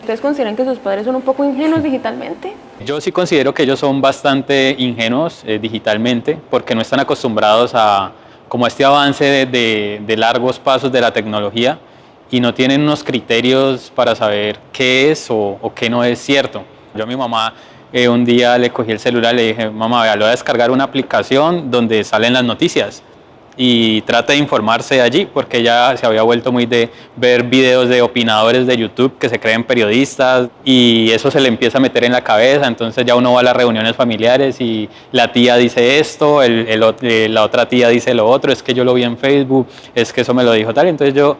K: ¿Ustedes consideran que sus padres son un poco ingenuos digitalmente?
I: Yo sí considero que ellos son bastante ingenuos digitalmente porque no están acostumbrados a como este avance de largos pasos de la tecnología y no tienen unos criterios para saber qué es o qué no es cierto. Yo a mi mamá un día le cogí el celular y le dije, mamá, vea, le voy a descargar una aplicación donde salen las noticias y trata de informarse allí porque ella se había vuelto muy de ver videos de opinadores de YouTube que se creen periodistas y eso se le empieza a meter en la cabeza, entonces ya uno va a las reuniones familiares y la tía dice esto, la otra tía dice lo otro, es que yo lo vi en Facebook, es que eso me lo dijo tal, entonces yo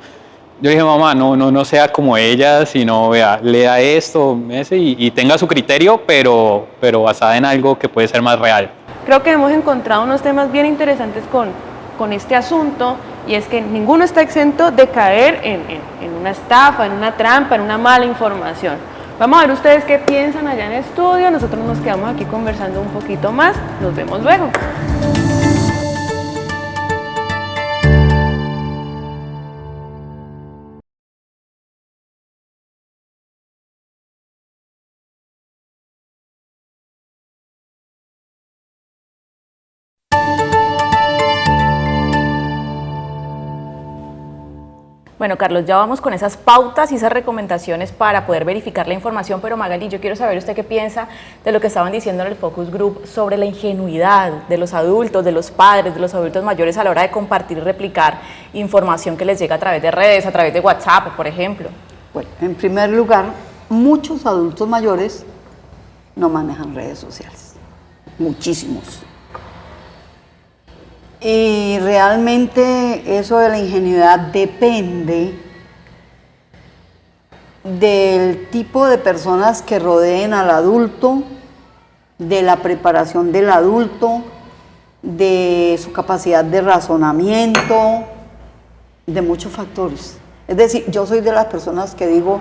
I: dije, mamá, no sea como ella, sino vea, lea esto y tenga su criterio, pero basada en algo que puede ser más real.
K: Creo que hemos encontrado unos temas bien interesantes con este asunto y es que ninguno está exento de caer en una estafa, en una trampa, en una mala información. Vamos a ver ustedes qué piensan allá en el estudio, nosotros nos quedamos aquí conversando un poquito más, nos vemos luego.
A: Bueno, Carlos, ya vamos con esas pautas y esas recomendaciones para poder verificar la información, pero Magali, yo quiero saber usted qué piensa de lo que estaban diciendo en el Focus Group sobre la ingenuidad de los adultos, de los padres, de los adultos mayores a la hora de compartir y replicar información que les llega a través de redes, a través de WhatsApp, por ejemplo.
E: Bueno, en primer lugar, muchos adultos mayores no manejan redes sociales, muchísimos. Y realmente eso de la ingenuidad depende del tipo de personas que rodeen al adulto, de la preparación del adulto, de su capacidad de razonamiento, de muchos factores. Es decir, yo soy de las personas que digo,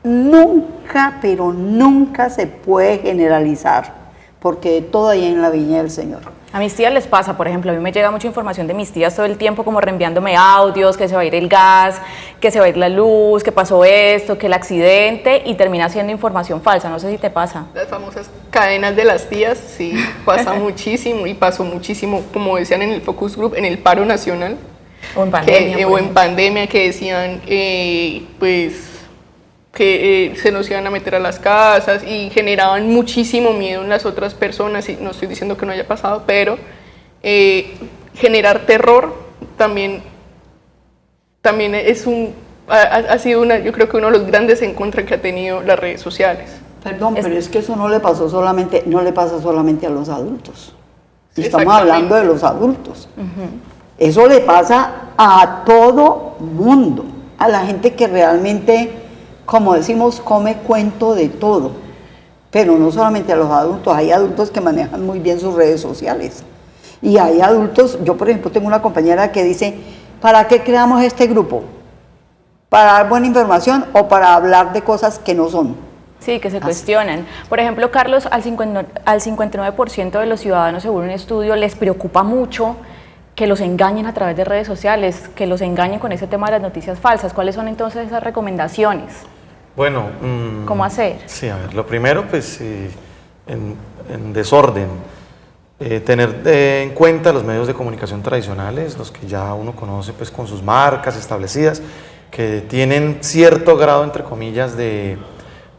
E: nunca, pero nunca se puede generalizar, porque todo ahí en la viña del Señor.
A: A mis tías les pasa, por ejemplo, a mí me llega mucha información de mis tías todo el tiempo como reenviándome audios, que se va a ir el gas, que se va a ir la luz, que pasó esto, que el accidente, y termina siendo información falsa. No sé si te pasa.
D: Las famosas cadenas de las tías, sí, pasa muchísimo y pasó muchísimo, como decían en el Focus Group, en el paro nacional.
A: O en pandemia.
D: O en pandemia, que decían, pues, que se nos iban a meter a las casas y generaban muchísimo miedo en las otras personas, y no estoy diciendo que no haya pasado, pero generar terror también es ha sido yo creo que uno de los grandes en contra que ha tenido las redes sociales.
E: Perdón, pero es que eso no le pasa solamente a los adultos. Estamos hablando de los adultos. Eso le pasa a todo mundo, a la gente que realmente, como decimos, come cuento de todo, pero no solamente a los adultos, hay adultos que manejan muy bien sus redes sociales, y hay adultos, yo por ejemplo tengo una compañera que dice, ¿para qué creamos este grupo? ¿Para dar buena información o para hablar de cosas que no son?
A: Sí, que se cuestionan. Por ejemplo, Carlos, al 59% de los ciudadanos, según un estudio, les preocupa mucho que los engañen a través de redes sociales, que los engañen con ese tema de las noticias falsas. ¿Cuáles son entonces esas recomendaciones?
G: Bueno,
A: ¿cómo hacer?
G: Sí, a ver, lo primero, pues, en desorden, tener en cuenta los medios de comunicación tradicionales, los que ya uno conoce, pues, con sus marcas establecidas, que tienen cierto grado, entre comillas, de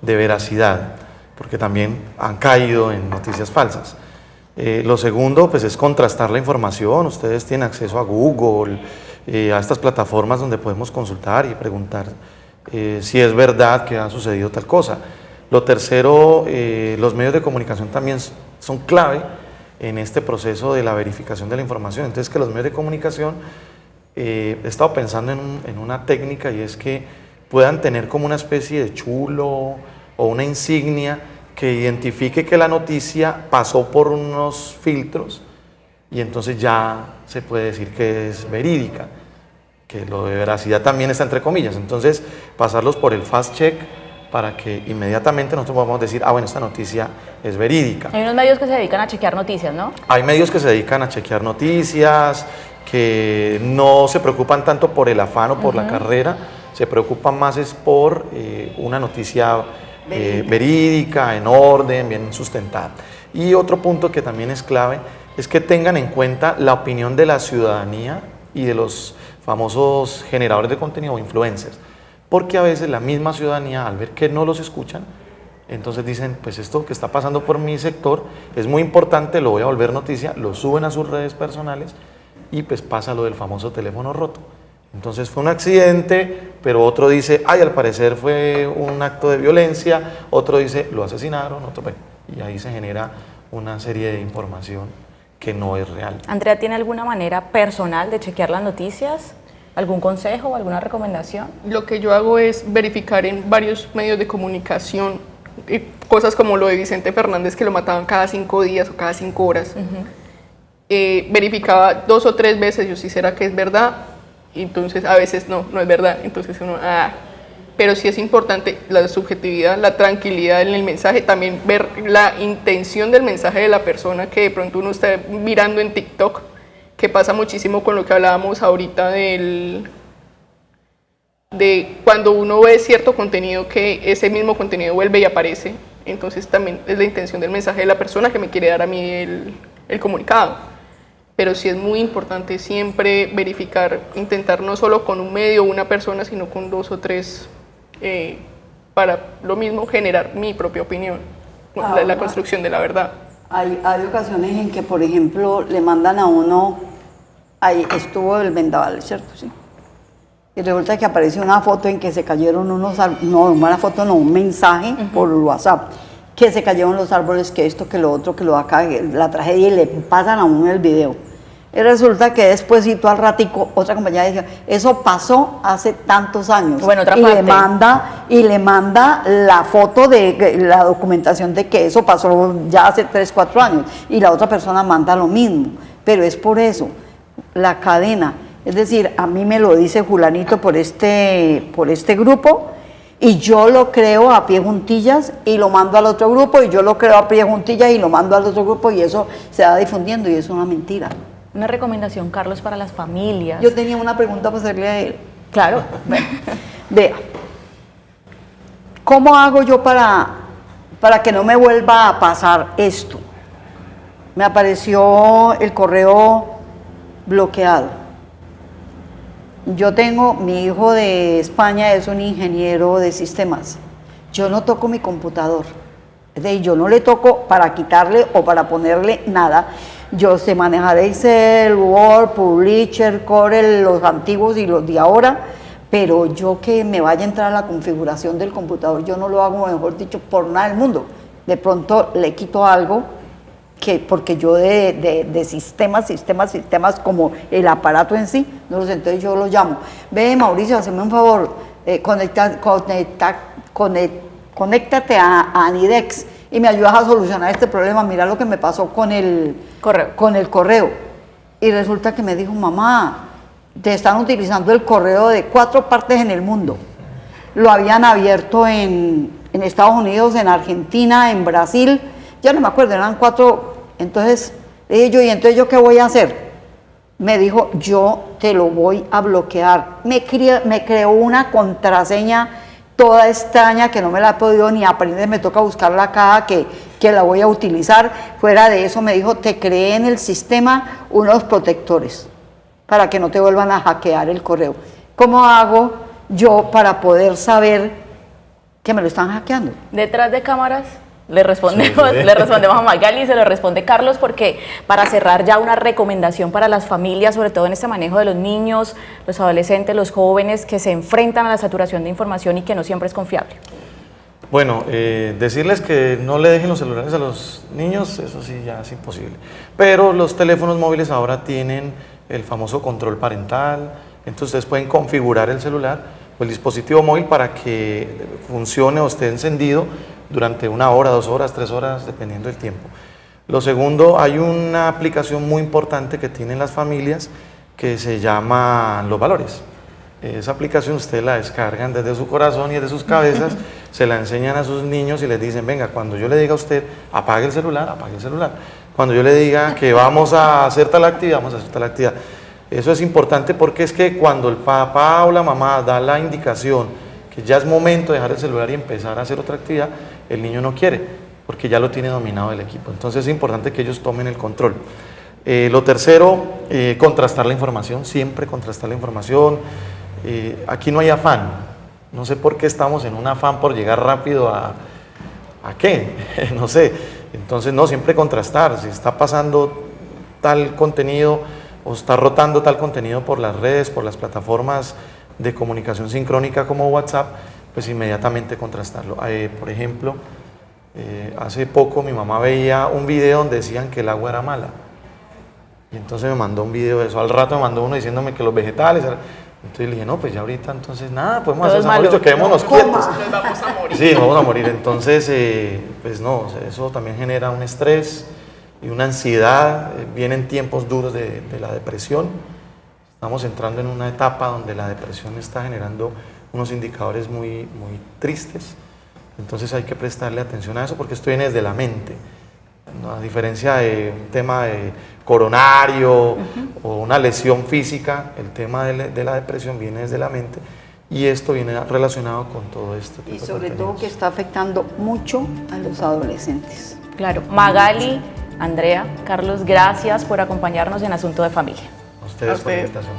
G: veracidad, porque también han caído en noticias falsas. Lo segundo, pues, es contrastar la información. Ustedes tienen acceso a Google, a estas plataformas donde podemos consultar y preguntar si es verdad que ha sucedido tal cosa. Lo tercero, los medios de comunicación también son clave en este proceso de la verificación de la información. Entonces, que los medios de comunicación, he estado pensando en una técnica, y es que puedan tener como una especie de chulo o una insignia que identifique que la noticia pasó por unos filtros, y entonces ya se puede decir que es verídica, que lo de veracidad también está entre comillas. Entonces, pasarlos por el fast check para que inmediatamente nosotros podamos decir, ah, bueno, esta noticia es verídica.
A: Hay unos medios que se dedican a chequear noticias, ¿no?
G: Hay medios que se dedican a chequear noticias, que no se preocupan tanto por el afán o por la carrera, se preocupan más es por una noticia verídica, en orden, bien sustentada. Y otro punto que también es clave es que tengan en cuenta la opinión de la ciudadanía y de los famosos generadores de contenido o influencers, porque a veces la misma ciudadanía, al ver que no los escuchan, entonces dicen, pues esto que está pasando por mi sector es muy importante, lo voy a volver noticia, lo suben a sus redes personales, y pues pasa lo del famoso teléfono roto. Entonces fue un accidente, pero otro dice, ay, al parecer fue un acto de violencia, otro dice, lo asesinaron, otro, bueno, y ahí se genera una serie de información que no es real.
A: Andrea, ¿tiene alguna manera personal de chequear las noticias? ¿Algún consejo o alguna recomendación? Lo
D: que yo hago es verificar en varios medios de comunicación cosas como lo de Vicente Fernández, que lo mataban cada 5 días o cada 5 horas. Verificaba 2 o 3 veces, yo sí, ¿será que es verdad? Y entonces a veces no es verdad, entonces uno, pero sí es importante la subjetividad, la tranquilidad en el mensaje, también ver la intención del mensaje de la persona, que de pronto uno está mirando en TikTok, que pasa muchísimo con lo que hablábamos ahorita de cuando uno ve cierto contenido, que ese mismo contenido vuelve y aparece, entonces también es la intención del mensaje de la persona que me quiere dar a mí el comunicado. Pero sí es muy importante siempre verificar, intentar no solo con un medio o una persona, sino con 2 o 3, para lo mismo generar mi propia opinión, la construcción de la verdad.
E: Hay ocasiones en que, por ejemplo, le mandan a uno, ahí estuvo el vendaval, ¿cierto? Sí. Y resulta que aparece una foto en que se cayeron un mensaje por WhatsApp, que se cayeron los árboles, que esto, que lo otro, que lo acá, la tragedia, y le pasan a uno el video. Y resulta que despuésito, al ratico, otra compañera dijo, eso pasó hace tantos años.
A: Bueno, otra
E: y
A: parte.
E: le manda la foto de la documentación de que eso pasó ya hace 3, 4 años. Y la otra persona manda lo mismo. Pero es por eso, la cadena. Es decir, a mí me lo dice Julanito por este grupo, Y yo lo creo a pie juntillas y lo mando al otro grupo, y yo lo creo a pie juntillas y lo mando al otro grupo, y eso se va difundiendo y es una mentira.
A: Una recomendación, Carlos, para las familias.
E: Yo tenía una pregunta para hacerle a él.
A: Claro.
E: Bueno, vea, ¿cómo hago yo para que no me vuelva a pasar esto? Me apareció el correo bloqueado. Yo tengo, mi hijo de España es un ingeniero de sistemas. Yo no toco mi computador. Es decir, yo no le toco para quitarle o para ponerle nada. Yo sé manejar Excel, Word, Publisher, Corel, los antiguos y los de ahora, pero yo que me vaya a entrar a la configuración del computador, yo no lo hago, mejor dicho, por nada del mundo. De pronto le quito algo, porque yo de sistemas como el aparato en sí, no lo sé, entonces yo lo llamo. Ve, Mauricio, hazme un favor, conéctate a Anidex y me ayudas a solucionar este problema. Mira lo que me pasó con el correo. Y resulta que me dijo, mamá, te están utilizando el correo de 4 partes en el mundo. Lo habían abierto en Estados Unidos, en Argentina, en Brasil, ya no me acuerdo, eran 4. Entonces le dije yo, ¿y entonces yo qué voy a hacer? Me dijo, yo te lo voy a bloquear. Me creó una contraseña toda extraña que no me la he podido ni aprender, me toca buscar la caja que la voy a utilizar. Fuera de eso me dijo, te creé en el sistema unos protectores para que no te vuelvan a hackear el correo. ¿Cómo hago yo para poder saber que me lo están hackeando?
A: Detrás de cámaras le respondemos, le respondemos a Magali y se lo responde Carlos, porque para cerrar ya una recomendación para las familias, sobre todo en este manejo de los niños, los adolescentes, los jóvenes que se enfrentan a la saturación de información y que no siempre es confiable.
G: Bueno, decirles que no le dejen los celulares a los niños, eso sí ya es imposible. Pero los teléfonos móviles ahora tienen el famoso control parental, entonces ustedes pueden configurar el celular o el dispositivo móvil para que funcione o esté encendido durante 1 hora, 2 horas, 3 horas, dependiendo del tiempo. Lo segundo, hay una aplicación muy importante que tienen las familias que se llama Los Valores. Esa aplicación ustedes la descargan desde su corazón y desde sus cabezas, se la enseñan a sus niños y les dicen, venga, cuando yo le diga a usted, apague el celular, apague el celular. Cuando yo le diga que vamos a hacer tal actividad, vamos a hacer tal actividad. Eso es importante porque es que cuando el papá o la mamá da la indicación que ya es momento de dejar el celular y empezar a hacer otra actividad, el niño no quiere, porque ya lo tiene dominado el equipo. Entonces es importante que ellos tomen el control. Lo tercero, contrastar la información, siempre contrastar la información. Aquí no hay afán, no sé por qué estamos en un afán por llegar rápido ¿a qué? No sé. Entonces no, siempre contrastar, si está pasando tal contenido o está rotando tal contenido por las redes, por las plataformas de comunicación sincrónica como WhatsApp, pues inmediatamente contrastarlo. Por ejemplo, hace poco mi mamá veía un video donde decían que el agua era mala. Y entonces me mandó un video de eso. Al rato me mandó uno diciéndome que los vegetales... Entonces le dije, no, pues ya ahorita entonces nada, podemos hacer Mauricio, quedémonos quietos.
D: Nos vamos a morir.
G: Sí, nos vamos a morir. Entonces, pues no, eso también genera un estrés y una ansiedad. Vienen tiempos duros de la depresión. Estamos entrando en una etapa donde la depresión está generando unos indicadores muy tristes. Entonces hay que prestarle atención a eso porque esto viene desde la mente. A diferencia de un tema de coronario o una lesión física, el tema de la depresión viene desde la mente y esto viene relacionado con todo esto.
E: Y sobre todo que está afectando mucho a los adolescentes.
A: Claro. Magali, Andrea, Carlos, gracias por acompañarnos en Asunto de Familia.
G: A ustedes por la invitación.